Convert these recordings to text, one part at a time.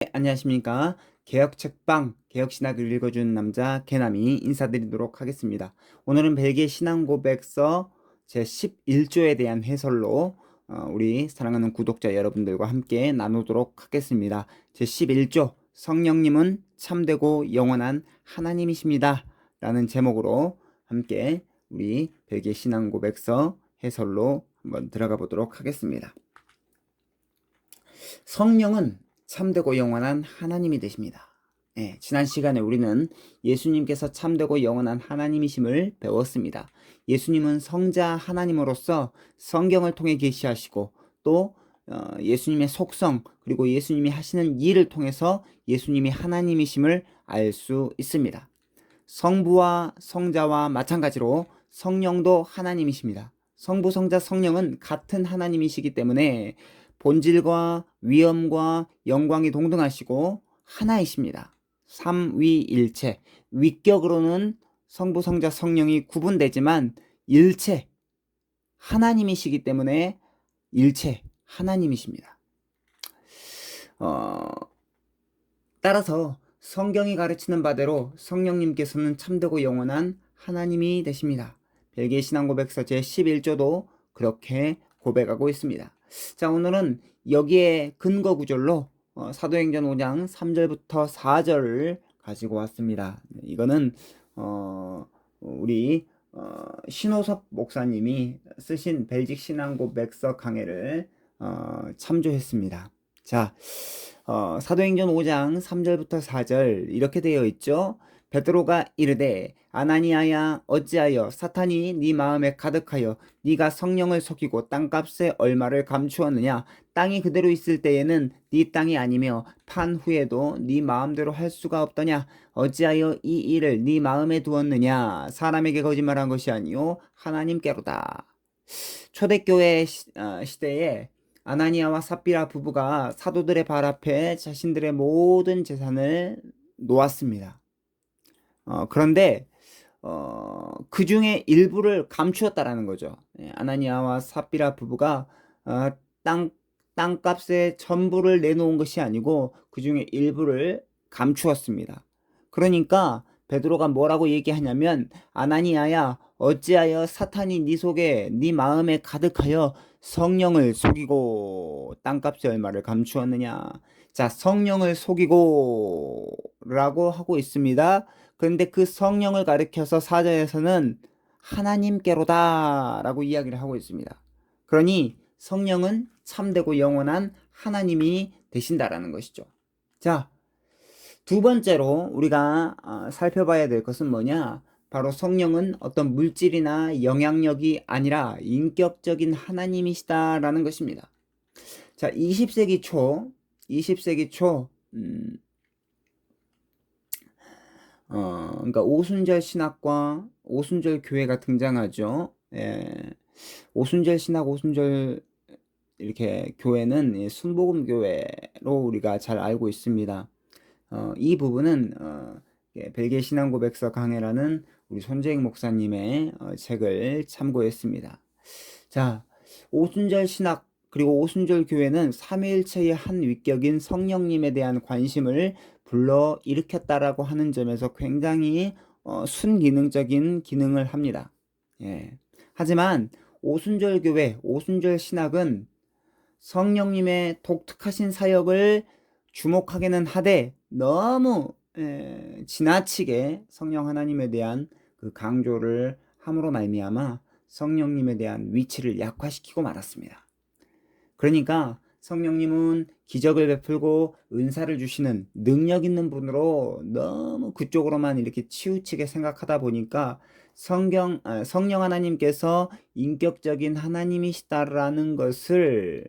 네, 안녕하십니까. 개혁책방, 개혁신학을 읽어주는 남자 개남이 인사드리도록 하겠습니다. 오늘은 벨기에 신앙고백서 제11조에 대한 해설로 우리 사랑하는 구독자 여러분들과 함께 나누도록 하겠습니다. 제11조, 성령님은 참되고 영원한 하나님이십니다. 라는 제목으로 함께 우리 벨기에 신앙고백서 해설로 한번 들어가 보도록 하겠습니다. 성령은 참되고 영원한 하나님이 되십니다. 지난 시간에 우리는 예수님께서 참되고 영원한 하나님이심을 배웠습니다. 예수님은 성자 하나님으로서 성경을 통해 계시하시고 또 예수님의 속성 그리고 예수님이 하시는 일을 통해서 예수님이 하나님이심을 알 수 있습니다. 성부와 성자와 마찬가지로 성령도 하나님이십니다. 성부, 성자, 성령은 같은 하나님이시기 때문에 본질과 위엄과 영광이 동등하시고 하나이십니다. 삼위일체. 위격으로는 성부, 성자, 성령이 구분되지만 일체 하나님이시기 때문에 일체 하나님이십니다. 따라서 성경이 가르치는 바대로 성령님께서는 참되고 영원한 하나님이 되십니다. 벨기에 신앙고백서 제11조도 그렇게 고백하고 있습니다. 자, 오늘은 여기에 근거 구절로 사도행전 5장 3절부터 4절을 가지고 왔습니다. 이거는 우리 신호섭 목사님이 쓰신 벨직 신앙고백서 강해를 참조했습니다. 자, 사도행전 5장 3절부터 4절 이렇게 되어 있죠. 베드로가 이르되 아나니아야 어찌하여 사탄이 네 마음에 가득하여 네가 성령을 속이고 땅값에 얼마를 감추었느냐. 땅이 그대로 있을 때에는 네 땅이 아니며 판 후에도 네 마음대로 할 수가 없더냐. 어찌하여 이 일을 네 마음에 두었느냐. 사람에게 거짓말한 것이 아니요 하나님께로다. 초대교회 시대에 아나니아와 삽비라 부부가 사도들의 발 앞에 자신들의 모든 재산을 놓았습니다. 그런데 그 중에 일부를 감추었다라는 거죠. 아나니아와 삽비라 부부가 땅값의 전부를 내놓은 것이 아니고 그 중에 일부를 감추었습니다. 그러니까 베드로가 뭐라고 얘기하냐면 아나니아야 어찌하여 사탄이 네 속에 네 마음에 가득하여 성령을 속이고 땅값의 얼마를 감추었느냐. 자, 성령을 속이고 라고 하고 있습니다. 그런데 그 성령을 가리켜서 사절에서는 하나님께로다 라고 이야기를 하고 있습니다. 그러니 성령은 참되고 영원한 하나님이 되신다라는 것이죠. 자, 두 번째로 우리가 살펴봐야 될 것은 뭐냐? 바로 성령은 어떤 물질이나 영향력이 아니라 인격적인 하나님이시다라는 것입니다. 자, 20세기 초 그러니까 오순절 신학과 오순절 교회가 등장하죠. 오순절 신학, 오순절 이렇게 교회는 순복음 교회로 우리가 잘 알고 있습니다. 이 부분은 벨기에 신앙고백서 강해라는 우리 손재익 목사님의 책을 참고했습니다. 자, 오순절 신학 그리고 오순절 교회는 삼위일체의 한 위격인 성령님에 대한 관심을 불러 일으켰다라고 하는 점에서 굉장히 순기능적인 기능을 합니다. 하지만 오순절 교회, 오순절 신학은 성령님의 독특하신 사역을 주목하게는 하되 너무 지나치게 성령 하나님에 대한 그 강조를 함으로 말미암아 성령님에 대한 위치를 약화시키고 말았습니다. 그러니까 성령님은 기적을 베풀고 은사를 주시는 능력 있는 분으로 너무 그쪽으로만 이렇게 치우치게 생각하다 보니까 성령 하나님께서 인격적인 하나님이시다라는 것을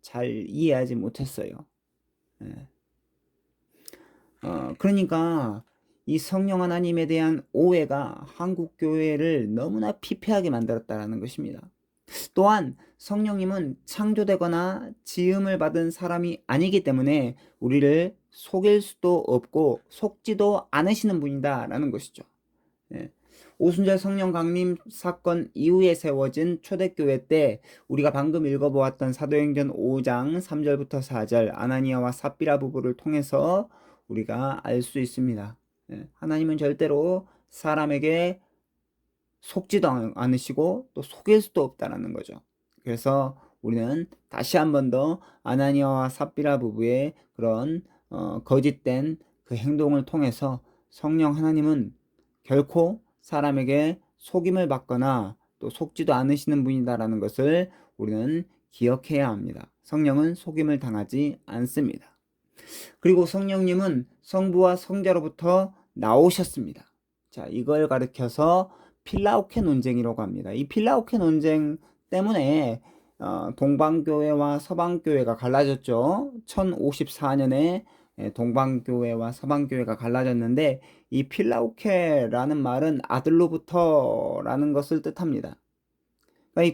잘 이해하지 못했어요. 그러니까 이 성령 하나님에 대한 오해가 한국 교회를 너무나 피폐하게 만들었다라는 것입니다. 또한 성령님은 창조되거나 지음을 받은 사람이 아니기 때문에 우리를 속일 수도 없고 속지도 않으시는 분이다라는 것이죠. 오순절 성령 강림 사건 이후에 세워진 초대교회 때 우리가 방금 읽어보았던 사도행전 5장 3절부터 4절 아나니아와 삽비라 부부를 통해서 우리가 알 수 있습니다. 하나님은 절대로 사람에게 속지도 않으시고 또 속일 수도 없다는 거죠. 그래서 우리는 다시 한 번 더 아나니아와 삽비라 부부의 그런 거짓된 그 행동을 통해서 성령 하나님은 결코 사람에게 속임을 받거나 또 속지도 않으시는 분이다라는 것을 우리는 기억해야 합니다. 성령은 속임을 당하지 않습니다. 그리고 성령님은 성부와 성자로부터 나오셨습니다. 자, 이걸 가리켜서 필라오케 논쟁이라고 합니다. 이 필라오케 논쟁 때문에 동방교회와 서방교회가 갈라졌죠. 1054년에 동방교회와 서방교회가 갈라졌는데 이 필라오케라는 말은 아들로부터라는 것을 뜻합니다. 그러니까 이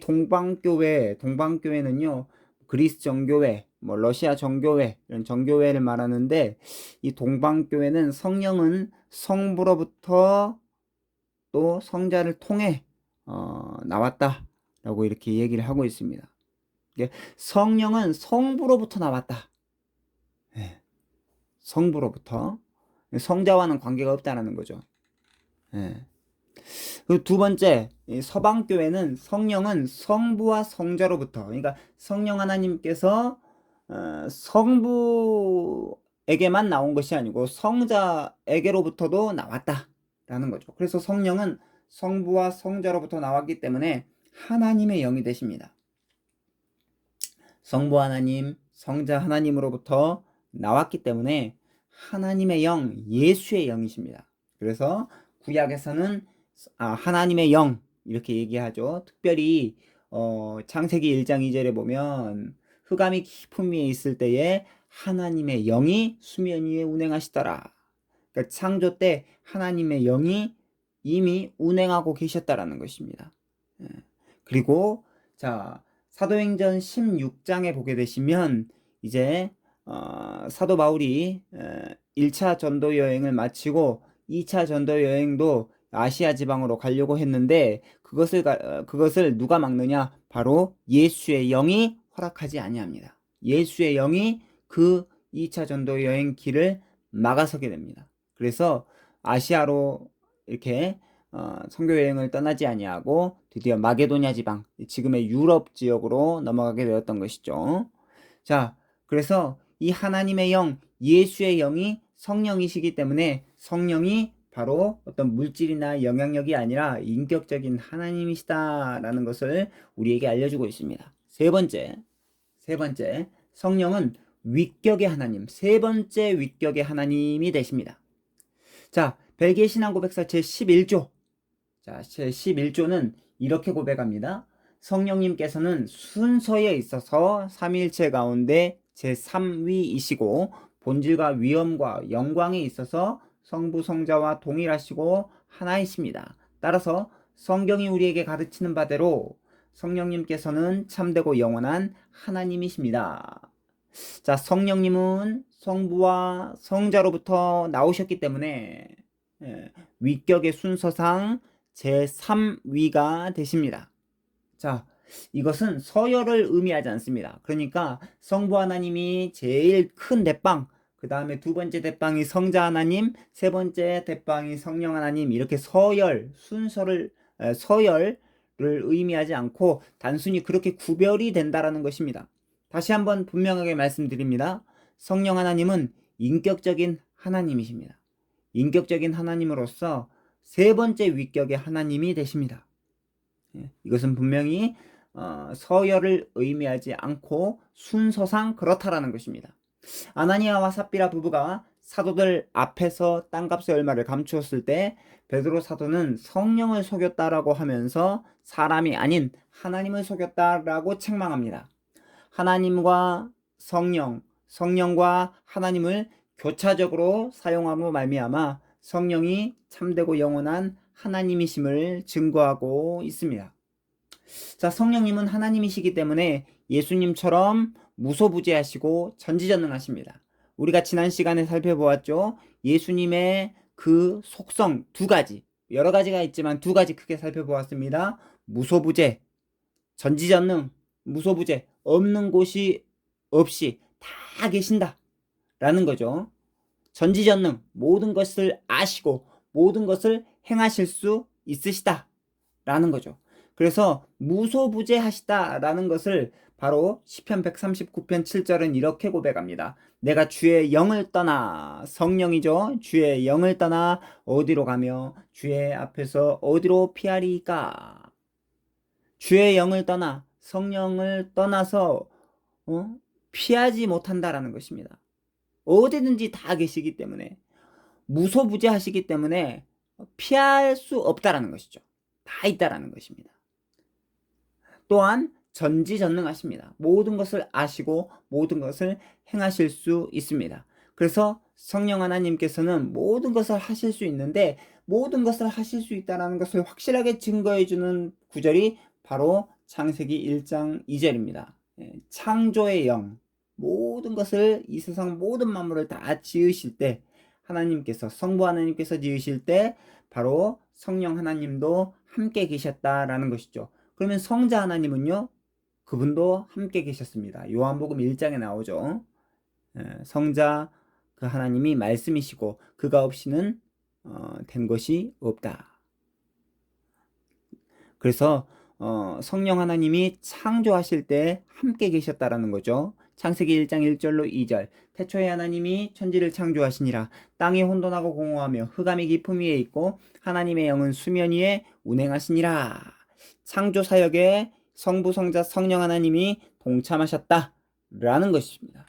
동방교회는요, 그리스 정교회, 러시아 정교회, 이런 정교회를 말하는데, 이 동방교회는 성령은 성부로부터 또 성자를 통해 나왔다라고 이렇게 얘기를 하고 있습니다. 성령은 성부로부터 나왔다. 네. 성부로부터. 성자와는 관계가 없다는 거죠. 네. 그리고 두 번째, 서방교회는 성령은 성부와 성자로부터, 그러니까 성령 하나님께서 성부에게만 나온 것이 아니고 성자에게로부터도 나왔다라는 거죠. 그래서 성령은 성부와 성자로부터 나왔기 때문에 하나님의 영이 되십니다. 성부 하나님, 성자 하나님으로부터 나왔기 때문에 하나님의 영, 예수의 영이십니다. 그래서 구약에서는 하나님의 영 이렇게 얘기하죠. 특별히 창세기 1장 2절에 보면 흑암이 깊은 위에 있을 때에 하나님의 영이 수면 위에 운행하시더라. 그러니까 창조 때 하나님의 영이 이미 운행하고 계셨다라는 것입니다. 그리고 자, 사도행전 16장에 보게 되시면 이제 사도 바울이 1차 전도 여행을 마치고 2차 전도 여행도 아시아 지방으로 가려고 했는데 그것을 누가 막느냐? 바로 예수의 영이 허락하지 아니합니다. 예수의 영이 그 2차 전도 여행 길을 막아서게 됩니다. 그래서 아시아로 이렇게 선교 여행을 떠나지 아니하고 드디어 마게도냐 지방, 지금의 유럽 지역으로 넘어가게 되었던 것이죠. 자, 그래서 이 하나님의 영, 예수의 영이 성령이시기 때문에 성령이 바로 어떤 물질이나 영향력이 아니라 인격적인 하나님이시다라는 것을 우리에게 알려주고 있습니다. 세 번째, 성령은 위격의 하나님, 세 번째 위격의 하나님이 되십니다. 자, 벨기에 신앙고백서 제11조. 자, 제11조는 이렇게 고백합니다. 성령님께서는 순서에 있어서 삼위일체 가운데 제3위이시고 본질과 위엄과 영광에 있어서 성부 성자와 동일하시고 하나이십니다. 따라서 성경이 우리에게 가르치는 바대로 성령님께서는 참되고 영원한 하나님이십니다. 자, 성령님은 성부와 성자로부터 나오셨기 때문에 위격의 순서상 제3위가 되십니다. 자, 이것은 서열을 의미하지 않습니다. 그러니까 성부 하나님이 제일 큰 대빵, 그 다음에 두 번째 대빵이 성자 하나님, 세 번째 대빵이 성령 하나님, 이렇게 서열을 의미하지 않고 단순히 그렇게 구별이 된다라는 것입니다. 다시 한번 분명하게 말씀드립니다. 성령 하나님은 인격적인 하나님이십니다. 인격적인 하나님으로서 세 번째 위격의 하나님이 되십니다. 이것은 분명히 서열을 의미하지 않고 순서상 그렇다라는 것입니다. 아나니아와 삽비라 부부가 사도들 앞에서 땅값의 얼마를 감추었을 때 베드로 사도는 성령을 속였다라고 하면서 사람이 아닌 하나님을 속였다라고 책망합니다. 하나님과 성령과 하나님을 교차적으로 사용함으로 말미암아 성령이 참되고 영원한 하나님이심을 증거하고 있습니다. 자, 성령님은 하나님이시기 때문에 예수님처럼 무소부재하시고 전지전능하십니다. 우리가 지난 시간에 살펴보았죠. 예수님의 그 속성 두 가지, 여러 가지가 있지만 두 가지 크게 살펴보았습니다. 무소부재, 전지전능, 무소부재, 없는 곳이 없이 다 계신다 라는 거죠. 전지전능, 모든 것을 아시고 모든 것을 행하실 수 있으시다 라는 거죠. 그래서 무소부재하시다 라는 것을 바로 시편 139편 7절은 이렇게 고백합니다. 내가 주의 영을 떠나, 성령이죠. 주의 영을 떠나 어디로 가며 주의 앞에서 어디로 피하리까? 주의 영을 떠나, 성령을 떠나서 피하지 못한다라는 것입니다. 어디든지 다 계시기 때문에, 무소부재하시기 때문에 피할 수 없다라는 것이죠. 다 있다라는 것입니다. 또한 전지전능하십니다. 모든 것을 아시고 모든 것을 행하실 수 있습니다. 그래서 성령 하나님께서는 모든 것을 하실 수 있는데, 모든 것을 하실 수 있다는 것을 확실하게 증거해 주는 구절이 바로 창세기 1장 2절입니다. 창조의 영, 모든 것을, 이 세상 모든 만물을 다 지으실 때 하나님께서, 성부 하나님께서 지으실 때 바로 성령 하나님도 함께 계셨다라는 것이죠. 그러면 성자 하나님은요, 그분도 함께 계셨습니다. 요한복음 1장에 나오죠. 성자 그 하나님이 말씀이시고 그가 없이는 된 것이 없다. 그래서 성령 하나님이 창조하실 때 함께 계셨다라는 거죠. 창세기 1장 1절로 2절. 태초에 하나님이 천지를 창조하시니라. 땅이 혼돈하고 공허하며 흑암이 깊음 위에 있고 하나님의 영은 수면 위에 운행하시니라. 창조 사역에 성부, 성자, 성령 하나님이 동참하셨다라는 것입니다.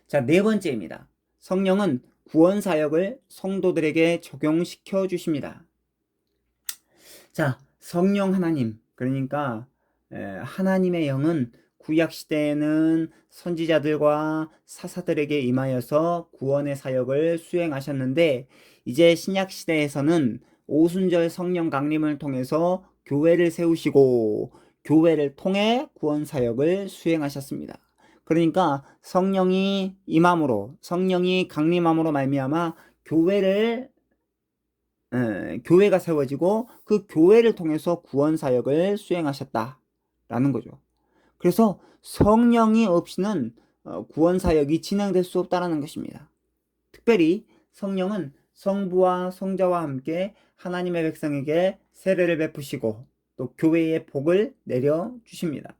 자, 네 번째입니다. 성령은 구원 사역을 성도들에게 적용시켜 주십니다. 자, 성령 하나님, 그러니까 하나님의 영은 구약 시대에는 선지자들과 사사들에게 임하여서 구원의 사역을 수행하셨는데, 이제 신약 시대에서는 오순절 성령 강림을 통해서 교회를 세우시고 교회를 통해 구원 사역을 수행하셨습니다. 그러니까 성령이 임함으로, 성령이 강림함으로 말미암아 교회가 세워지고 그 교회를 통해서 구원 사역을 수행하셨다라는 거죠. 그래서 성령이 없이는 구원 사역이 진행될 수 없다라는 것입니다. 특별히 성령은 성부와 성자와 함께 하나님의 백성에게 세례를 베푸시고 또 교회에 복을 내려 주십니다.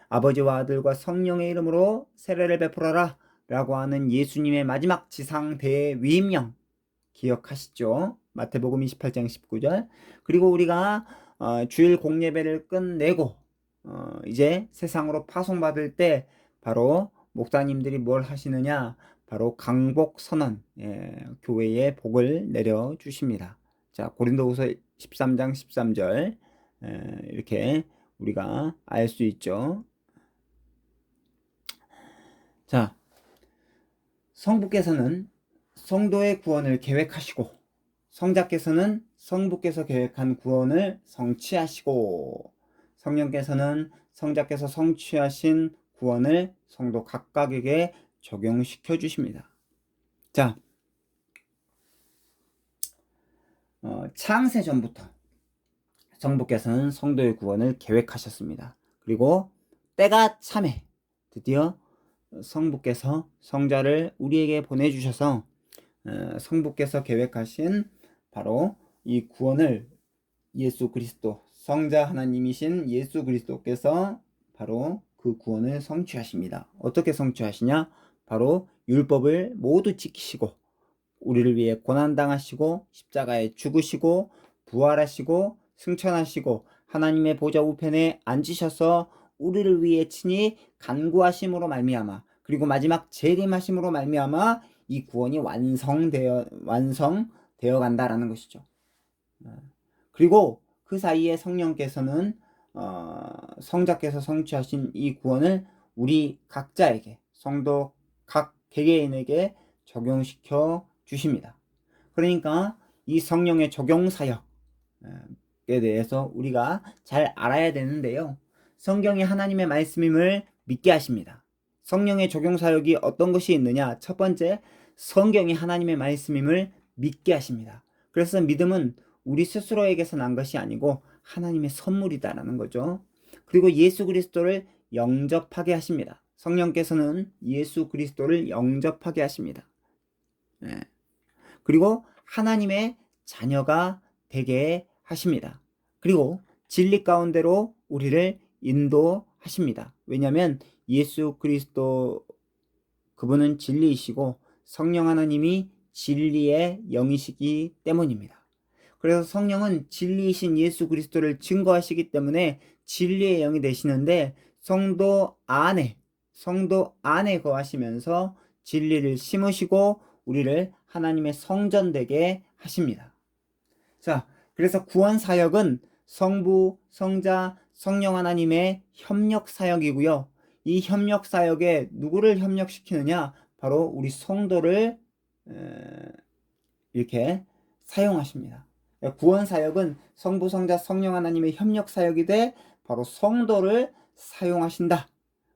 아버지와 아들과 성령의 이름으로 세례를 베풀어라 라고 하는 예수님의 마지막 지상 대위임령 기억하시죠? 마태복음 28장 19절. 그리고 우리가 주일 공예배를 끝내고 이제 세상으로 파송받을 때 바로 목사님들이 뭘 하시느냐? 바로 강복 선언, 교회에 복을 내려 주십니다. 자, 고린도후서 13장 13절 이렇게 우리가 알 수 있죠. 자, 성부께서는 성도의 구원을 계획하시고 성자께서는 성부께서 계획한 구원을 성취하시고 성령께서는 성자께서 성취하신 구원을 성도 각각에게 적용시켜 주십니다. 자, 창세 전부터 성부께서는 성도의 구원을 계획하셨습니다. 그리고 때가 참에 드디어 성부께서 성자를 우리에게 보내주셔서 성부께서 계획하신 바로 이 구원을 예수 그리스도, 성자 하나님이신 예수 그리스도께서 바로 그 구원을 성취하십니다. 어떻게 성취하시냐? 바로 율법을 모두 지키시고 우리를 위해 고난당하시고 십자가에 죽으시고 부활하시고 승천하시고 하나님의 보좌 우편에 앉으셔서 우리를 위해 친히 간구하심으로 말미암아, 그리고 마지막 재림하심으로 말미암아 이 구원이 완성되어 간다라는 것이죠. 그리고 그 사이에 성령께서는 성자께서 성취하신 이 구원을 우리 각자에게, 성도 각 개개인에게 적용시켜 주십니다. 그러니까 이 성령의 적용 사역에 대해서 우리가 잘 알아야 되는데요. 성경이 하나님의 말씀임을 믿게 하십니다. 성령의 적용 사역이 어떤 것이 있느냐? 첫 번째, 성경이 하나님의 말씀임을 믿게 하십니다. 그래서 믿음은 우리 스스로에게서 난 것이 아니고 하나님의 선물이다라는 거죠. 그리고 예수 그리스도를 영접하게 하십니다. 성령께서는 예수 그리스도를 영접하게 하십니다. 예. 그리고 하나님의 자녀가 되게 하십니다. 그리고 진리 가운데로 우리를 인도하십니다. 왜냐하면 예수 그리스도 그분은 진리이시고 성령 하나님이 진리의 영이시기 때문입니다. 그래서 성령은 진리이신 예수 그리스도를 증거하시기 때문에 진리의 영이 되시는데 성도 안에 거하시면서 진리를 심으시고 우리를 하나님의 성전 되게 하십니다. 자, 그래서 구원 사역은 성부, 성자, 성령 하나님의 협력 사역이고요. 이 협력 사역에 누구를 협력시키느냐? 바로 우리 성도를 이렇게 사용하십니다. 구원 사역은 성부, 성자, 성령 하나님의 협력 사역이 돼 바로 성도를 사용하신다.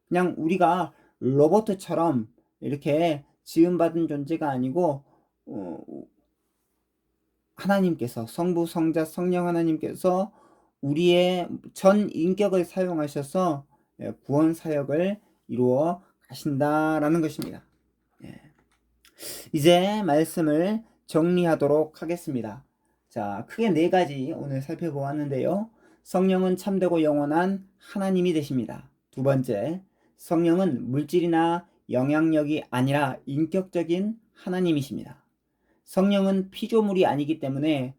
그냥 우리가 로봇처럼 이렇게 지음받은 존재가 아니고 하나님께서 성부, 성자, 성령 하나님께서 우리의 전 인격을 사용하셔서 구원 사역을 이루어 가신다라는 것입니다. 이제 말씀을 정리하도록 하겠습니다. 자, 크게 4가지 오늘 살펴보았는데요. 성령은 참되고 영원한 하나님이 되십니다. 두 번째, 성령은 물질이나 영향력이 아니라 인격적인 하나님이십니다. 성령은 피조물이 아니기 때문에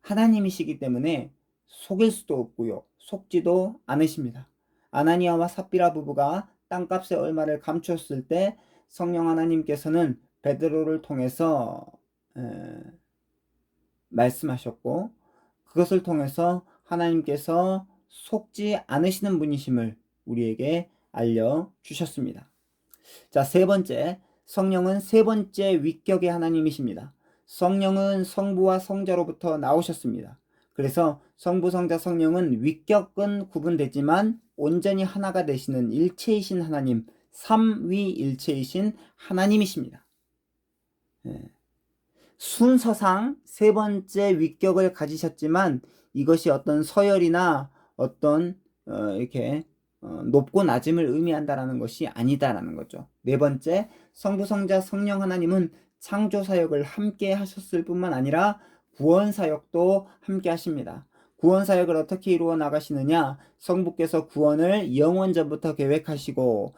하나님이시기 때문에 속일 수도 없고요. 속지도 않으십니다. 아나니아와 삽비라 부부가 땅값의 얼마를 감추었을 때 성령 하나님께서는 베드로를 통해서 말씀하셨고 그것을 통해서 하나님께서 속지 않으시는 분이심을 우리에게 알려주셨습니다. 자, 3번째, 성령은 3번째 위격의 하나님이십니다. 성령은 성부와 성자로부터 나오셨습니다. 그래서 성부, 성자, 성령은 위격은 구분되지만 온전히 하나가 되시는 일체이신 하나님, 삼위일체이신 하나님이십니다. 순서상 3번째 위격을 가지셨지만 이것이 어떤 서열이나 어떤 이렇게 높고 낮음을 의미한다라는 것이 아니다라는 거죠. 4번째, 성부, 성자, 성령 하나님은 창조 사역을 함께 하셨을 뿐만 아니라 구원 사역도 함께 하십니다. 구원 사역을 어떻게 이루어 나가시느냐? 성부께서 구원을 영원 전부터 계획하시고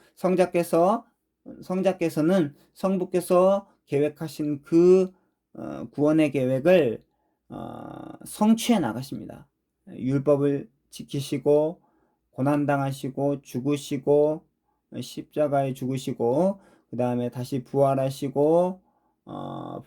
성자께서는 성부께서 계획하신 그 구원의 계획을 성취해 나가십니다. 율법을 지키시고 고난당하시고 죽으시고 십자가에 죽으시고 그 다음에 다시 부활하시고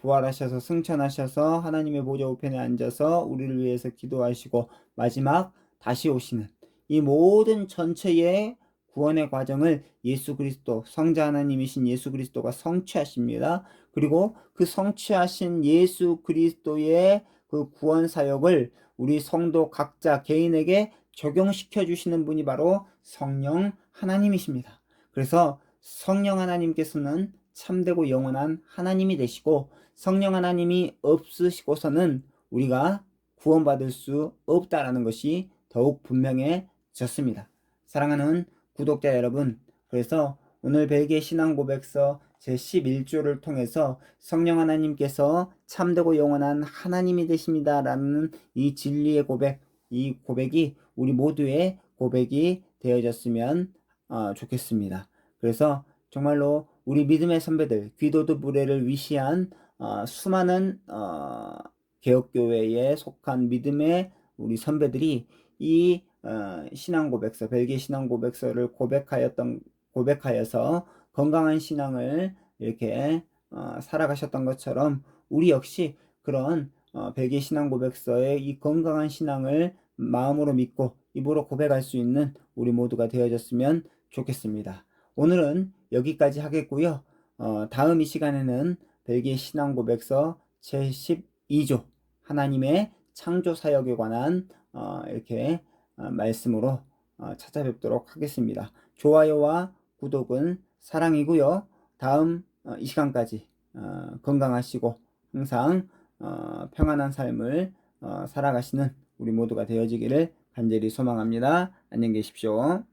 부활하셔서 승천하셔서 하나님의 보좌 우편에 앉아서 우리를 위해서 기도하시고 마지막 다시 오시는 이 모든 전체의 구원의 과정을 예수 그리스도 성자 하나님이신 예수 그리스도가 성취하십니다. 그리고 그 성취하신 예수 그리스도의 그 구원 사역을 우리 성도 각자 개인에게 적용시켜 주시는 분이 바로 성령 하나님이십니다. 그래서 성령 하나님께서는 참되고 영원한 하나님이 되시고 성령 하나님이 없으시고서는 우리가 구원받을 수 없다라는 것이 더욱 분명해졌습니다. 사랑하는 구독자 여러분, 그래서 오늘 벨기에 신앙고백서 제11조를 통해서 성령 하나님께서 참되고 영원한 하나님이 되십니다라는 이 진리의 고백, 이 고백이 우리 모두의 고백이 되어졌으면 좋겠습니다. 그래서 정말로 우리 믿음의 선배들, 귀도드 부레를 위시한 수많은 개혁교회에 속한 믿음의 우리 선배들이 이 신앙고백서, 벨기에 신앙고백서를 고백하여서 건강한 신앙을 이렇게 살아가셨던 것처럼 우리 역시 그런 벨기에 신앙고백서의 이 건강한 신앙을 마음으로 믿고 입으로 고백할 수 있는 우리 모두가 되어졌으면 좋겠습니다. 오늘은 여기까지 하겠고요. 다음 이 시간에는 벨기에 신앙고백서 제12조 하나님의 창조 사역에 관한 이렇게 말씀으로 찾아뵙도록 하겠습니다. 좋아요와 구독은 사랑이고요. 다음 이 시간까지 건강하시고 항상 평안한 삶을 살아가시는 우리 모두가 되어지기를 간절히 소망합니다. 안녕히 계십시오.